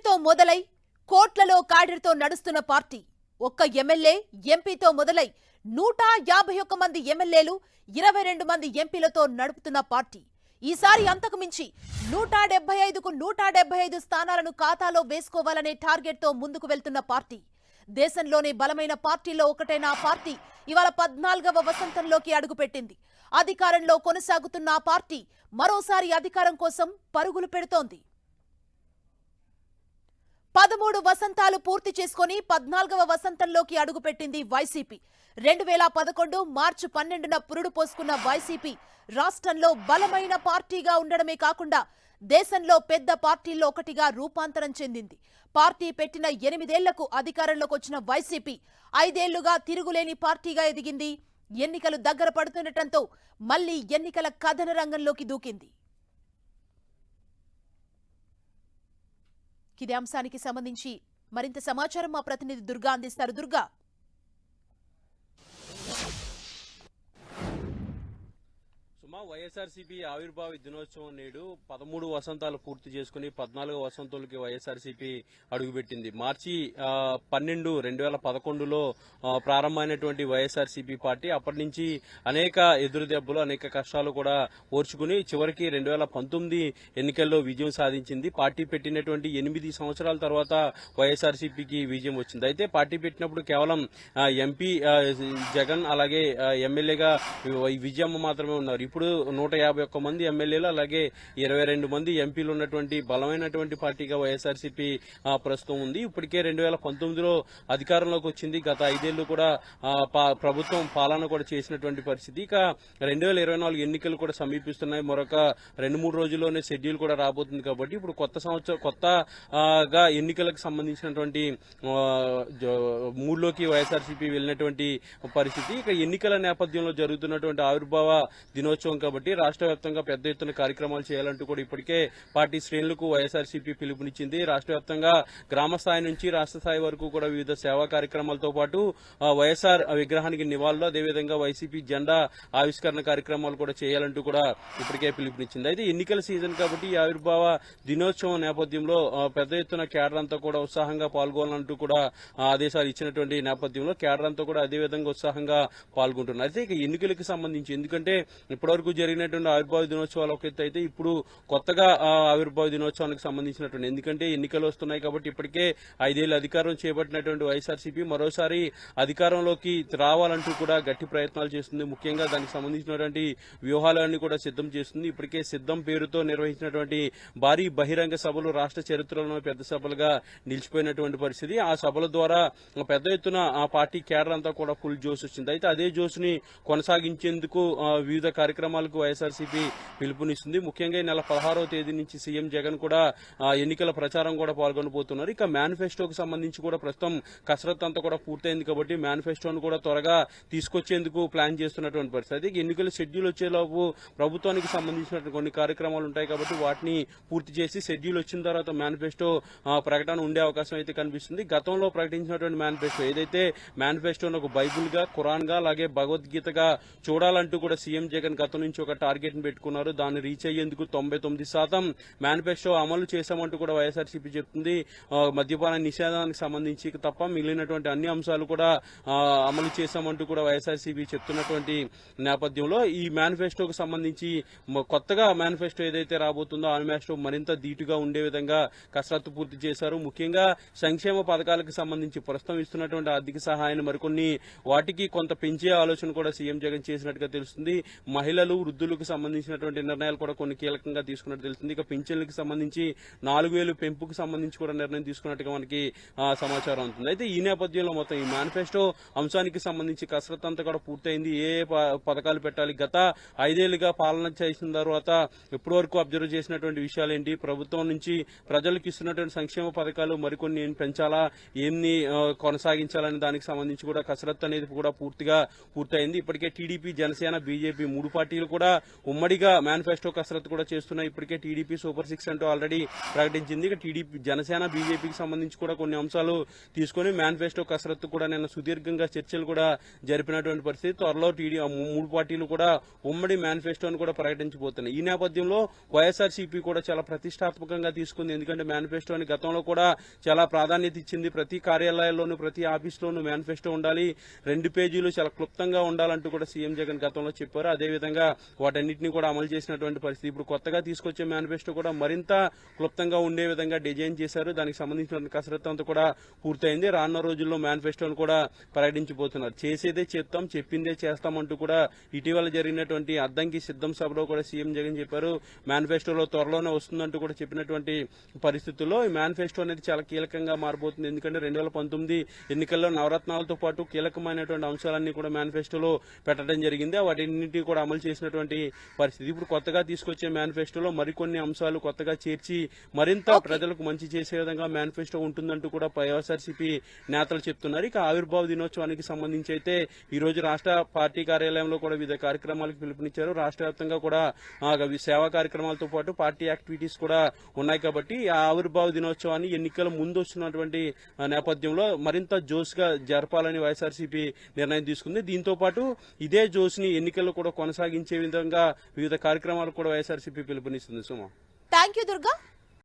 ఎంపీతో మొదలై కోట్లలో కాడర్తో నడుస్తున్న పార్టీ. ఒక్క ఎమ్మెల్యే ఎంపీతో మొదలై 151 మంది ఎమ్మెల్యేలు 22 మంది ఎంపీలతో నడుపుతున్న పార్టీ. ఈసారి అంతకు మించి 175కు 175 స్థానాలను ఖాతాలో వేసుకోవాలనే టార్గెట్తో ముందుకు వెళ్తున్న పార్టీ. దేశంలోనే బలమైన పార్టీలో ఒకటైన ఆ పార్టీ ఇవాళ 14వ వసంతంలోకి అడుగుపెట్టింది. అధికారంలో కొనసాగుతున్న ఆ పార్టీ మరోసారి అధికారం కోసం పరుగులు పెడుతోంది. 13 వసంతాలు పూర్తి చేసుకుని 14వ వసంతంలోకి అడుగుపెట్టింది వైసీపీ. 2011 మార్చి 12న పురుడు పోసుకున్న వైసీపీ రాష్ట్రంలో బలమైన పార్టీగా ఉండడమే కాకుండా దేశంలో పెద్ద పార్టీల్లో ఒకటిగా రూపాంతరం చెందింది. పార్టీ పెట్టిన 8 ఏళ్లకు అధికారంలోకి వచ్చిన వైసీపీ 5 ఏళ్లుగా తిరుగులేని పార్టీగా ఎదిగింది. ఎన్నికలు దగ్గర పడుతుండటంతో మళ్లీ ఎన్నికల కథన రంగంలోకి దూకింది. ఇదే అంశానికి సంబంధించి మరింత సమాచారం మా ప్రతినిధి దుర్గా అందిస్తారు. దుర్గా, వైఎస్ఆర్సీపీ ఆవిర్భావ దినోత్సవం నేడు 13 వసంతాలు పూర్తి చేసుకుని 14వ వసంతాలకి వైఎస్ఆర్సీపీ అడుగుపెట్టింది. మార్చి 12, 2011లో ప్రారంభమైనటువంటి వైఎస్ఆర్సీపీ పార్టీ అప్పటి నుంచి అనేక ఎదురుదెబ్బలు, అనేక కష్టాలు కూడా ఓర్చుకుని చివరికి 2019 ఎన్నికల్లో విజయం సాధించింది. పార్టీ పెట్టినటువంటి 8 సంవత్సరాల తర్వాత వైఎస్ఆర్సీపీకి విజయం వచ్చింది. అయితే పార్టీ పెట్టినప్పుడు కేవలం ఎంపీ జగన్ అలాగే ఎమ్మెల్యేగా విజయమ్మ మాత్రమే ఉన్నారు. ఇప్పుడు 151 మంది ఎమ్మెల్యేలు అలాగే 22 మంది ఎంపీలు ఉన్నటువంటి బలమైనటువంటి పార్టీగా వైఎస్ఆర్సీపీ ప్రస్తుతం ఉంది. ఇప్పటికే 2019లో అధికారంలోకి వచ్చింది. గత 5 ఏళ్లు కూడా ప్రభుత్వం పాలన కూడా చేసినటువంటి పరిస్థితి. ఇక 2024 ఎన్నికలు కూడా సమీపిస్తున్నాయి. మరొక 2-3 రోజుల్లోనే షెడ్యూల్ కూడా రాబోతుంది. కాబట్టి ఇప్పుడు కొత్తగా ఎన్నికలకు సంబంధించినటువంటి మూడ్లోకి వైఎస్ఆర్సీపీ వెళ్ళినటువంటి పరిస్థితి. ఇక ఎన్నికల నేపథ్యంలో జరుగుతున్నటువంటి ఆవిర్భావ దినోత్సవం కాబట్టి రాష్ట్ర వ్యాప్తంగా పెద్ద ఎత్తున కార్యక్రమాలు చేయాలంటూ కూడా ఇప్పటికే పార్టీ శ్రేణులకు వైఎస్ఆర్సీపీ పిలుపునిచ్చింది. రాష్ట్ర వ్యాప్తంగా గ్రామ స్థాయి నుంచి రాష్ట్ర స్థాయి వరకు కూడా వివిధ సేవా కార్యక్రమాలతో పాటు వైఎస్ఆర్ విగ్రహానికి నివాళులు, అదేవిధంగా వైసీపీ జెండా ఆవిష్కరణ కార్యక్రమాలు కూడా చేయాలంటూ కూడా ఇప్పటికే పిలుపునిచ్చింది. అయితే ఎన్నికల సీజన్ కాబట్టి ఈ ఆవిర్భావ దినోత్సవం నేపథ్యంలో పెద్ద ఎత్తున కేడర్ అంతా కూడా ఉత్సాహంగా పాల్గొనాలంటూ కూడా ఆదేశాలు ఇచ్చినటువంటి నేపథ్యంలో కేడర్ అంతా కూడా అదేవిధంగా ఉత్సాహంగా పాల్గొంటున్నారు. అయితే ఇక ఎన్నికలకు సంబంధించి ఎందుకంటే ఇప్పటివరకు జరిగినటువంటి ఆవిర్భావ దినోత్సవాలు ఒక ఎత్తు అయితే ఇప్పుడు కొత్తగా ఆవిర్భావ దినోత్సవానికి సంబంధించినటువంటి ఎందుకంటే ఎన్నికలు వస్తున్నాయి కాబట్టి ఇప్పటికే 5 ఏళ్లు అధికారం చేపట్టినటువంటి వైఎస్ఆర్సీపీ మరోసారి అధికారంలోకి రావాలంటూ కూడా గట్టి ప్రయత్నాలు చేస్తుంది. ముఖ్యంగా దానికి సంబంధించినటువంటి వ్యూహాలన్నీ కూడా సిద్ధం చేస్తుంది. ఇప్పటికే సిద్ధం పేరుతో నిర్వహించినటువంటి భారీ బహిరంగ సభలు రాష్ట్ర చరిత్రలో పెద్ద సభలుగా నిలిచిపోయినటువంటి పరిస్థితి. ఆ సభల ద్వారా పెద్ద ఎత్తున ఆ పార్టీ కేడర్ అంతా కూడా ఫుల్ జోష్ వచ్చింది. అయితే అదే జోష్ ని కొనసాగించేందుకు వివిధ కార్యక్రమాలకు వైఎస్ఆర్సీపీ పిలుపునిస్తుంది. ముఖ్యంగా ఈ నెల 16వ తేదీ నుంచి సీఎం జగన్ కూడా ఎన్నికల ప్రచారం కూడా పాల్గొనబోతున్నారు. ఇక మేనిఫెస్టోకి సంబంధించి కూడా ప్రస్తుతం కసరత్తు అంతా కూడా పూర్తయింది కాబట్టి మేనిఫెస్టోను కూడా త్వరగా తీసుకొచ్చేందుకు ప్లాన్ చేస్తున్నటువంటి పరిస్థితి. ఎన్నికల షెడ్యూల్ వచ్చేలోపు ప్రభుత్వానికి సంబంధించినటువంటి కొన్ని కార్యక్రమాలు ఉంటాయి కాబట్టి వాటిని పూర్తి చేసి షెడ్యూల్ వచ్చిన తర్వాత మేనిఫెస్టో ప్రకటన ఉండే అవకాశం అయితే కనిపిస్తుంది. గతంలో ప్రకటించినటువంటి మేనిఫెస్టో ఏదైతే మేనిఫెస్టోను ఒక బైబుల్ గా, ఖురాన్ గా అలాగే భగవద్గీతగా చూడాలంటూ కూడా సీఎం జగన్ గతం నుంచి ఒక టార్గెట్ ని పెట్టుకున్నారు. దాన్ని రీచ్ అయ్యేందుకు 99% మేనిఫెస్టో అమలు చేశామంటూ కూడా వైఎస్ఆర్సీపీ చెప్తుంది. మద్యపాన నిషేధానికి సంబంధించి తప్ప మిగిలినటువంటి అన్ని అంశాలు కూడా అమలు చేశామంటూ కూడా వైఎస్ఆర్సీపీ చెప్తున్నటువంటి నేపథ్యంలో ఈ మేనిఫెస్టోకు సంబంధించి కొత్తగా మేనిఫెస్టో ఏదైతే రాబోతుందో ఆ మేనిఫెస్టో మరింత ధీటుగా ఉండే విధంగా కసరత్తు పూర్తి చేశారు. ముఖ్యంగా సంక్షేమ పథకాలకు సంబంధించి ప్రస్తుతం ఇస్తున్నటువంటి ఆర్థిక సహాయాన్ని మరికొన్ని వాటికి కొంత పెంచే ఆలోచన కూడా సీఎం జగన్ చేసినట్టుగా తెలుస్తుంది. మహిళలు, వృద్ధులకు సంబంధించినటువంటి నిర్ణయాలు కూడా కొన్ని కీలకంగా తీసుకున్నట్టు తెలుస్తుంది. ఇక పింఛన్లకు సంబంధించి 4,000 పెంపుకు సంబంధించి కూడా నిర్ణయం తీసుకున్నట్టుగా మనకి సమాచారం ఉంటుంది. అయితే ఈ నేపథ్యంలో మొత్తం ఈ మేనిఫెస్టో అంశానికి సంబంధించి కసరత్తు అంతా కూడా పూర్తయింది. ఏ పథకాలు పెట్టాలి, గత 5 ఏళ్లుగా పాలన చేసిన తర్వాత ఇప్పటి వరకు అబ్జర్వ్ చేసినటువంటి విషయాలు ఏంటి, ప్రభుత్వం నుంచి ప్రజలకు ఇస్తున్నటువంటి సంక్షేమ పథకాలు మరికొన్ని పెంచాలా, ఏన్ని కొనసాగించాలని దానికి సంబంధించి కూడా కసరత్తు అనేది కూడా పూర్తిగా పూర్తయింది. ఇప్పటికే టీడీపీ, జనసేన, బీజేపీ 3 పార్టీలు కూడా ఉమ్మడిగా మేనిఫెస్టో కసరత్తు కూడా చేస్తున్నాయి. ఇప్పటికే టీడీపీ సూపర్ 6 అంటూ ఆల్రెడీ ప్రకటించింది. ఇక టీడీపీ, జనసేన, బీజేపీకి సంబంధించి కూడా కొన్ని అంశాలు తీసుకుని మేనిఫెస్టో కసరత్తు కూడా నిన్న సుదీర్ఘంగా చర్చలు కూడా జరిపినటువంటి పరిస్థితి. త్వరలో మూడు పార్టీలు కూడా ఉమ్మడి మేనిఫెస్టోను కూడా ప్రకటించబోతున్నాయి. ఈ నేపథ్యంలో వైఎస్ఆర్సీపీ కూడా చాలా ప్రతిష్టాత్మకంగా తీసుకుంది. ఎందుకంటే మేనిఫెస్టోని గతంలో కూడా చాలా ప్రాధాన్యత ఇచ్చింది. ప్రతి కార్యాలయాల్లోనూ, ప్రతి ఆఫీస్లోనూ మేనిఫెస్టో ఉండాలి, 2 పేజీలు చాలా క్లుప్తంగా ఉండాలంటూ కూడా సీఎం జగన్ గతంలో చెప్పారు. అదేవిధంగా వాటన్నిటిని కూడా అమలు చేసినటువంటి పరిస్థితి. ఇప్పుడు కొత్తగా తీసుకొచ్చే మేనిఫెస్టో కూడా మరింత క్లుప్తంగా ఉండే విధంగా డిజైన్ చేశారు. దానికి సంబంధించిన కసరత్తు అంతా కూడా పూర్తయింది. రానున్న రోజుల్లో మేనిఫెస్టోను కూడా ప్రకటించబోతున్నారు. చేసేదే చెప్తాం, చెప్పిందే చేస్తామంటూ కూడా ఇటీవల జరిగినటువంటి అద్దంకి సిద్ధం సభలో కూడా సీఎం జగన్ చెప్పారు. మేనిఫెస్టోలో త్వరలోనే వస్తుందంటూ కూడా చెప్పినటువంటి పరిస్థితుల్లో ఈ మేనిఫెస్టో అనేది చాలా కీలకంగా మారబోతుంది. ఎందుకంటే 2019 ఎన్నికల్లో నవరత్నాలతో పాటు కీలకమైనటువంటి అంశాలన్నీ కూడా మేనిఫెస్టోలో పెట్టడం జరిగింది. వాటిన్నింటినీ కూడా అమలు చేసినటువంటి పరిస్థితి. ఇప్పుడు కొత్తగా తీసుకొచ్చే మేనిఫెస్టోలో మరికొన్ని అంశాలు కొత్తగా చేర్చి మరింత ప్రజలకు మంచి చేసే విధంగా మేనిఫెస్టో ఉంటుందంటూ కూడా వైఎస్ఆర్సీపీ నేతలు చెప్తున్నారు. ఇక ఆవిర్భావ దినోత్సవానికి సంబంధించి అయితే ఈ రోజు రాష్ట్ర పార్టీ కార్యాలయంలో కూడా వివిధ కార్యక్రమాలకు పిలుపునిచ్చారు. రాష్ట్ర వ్యాప్తంగా కూడా సేవా కార్యక్రమాలతో పాటు పార్టీ యాక్టివిటీస్ కూడా ఉన్నాయి. కాబట్టి ఆ ఆవిర్భావ దినోత్సవాన్ని ఎన్నికల ముందు వస్తున్నటువంటి నేపథ్యంలో మరింత జోష్గా జరపాలని వైఎస్ఆర్సీపీ నిర్ణయం తీసుకుంది. దీంతో పాటు ఇదే జోష్ని ఎన్నికల్లో కూడా కొనసాగించే విధంగా వివిధ కార్యక్రమాలు కూడా వైఎస్ఆర్సీపీ పిలుపునిస్తుంది. సుమా, థ్యాంక్ యూ దుర్గా.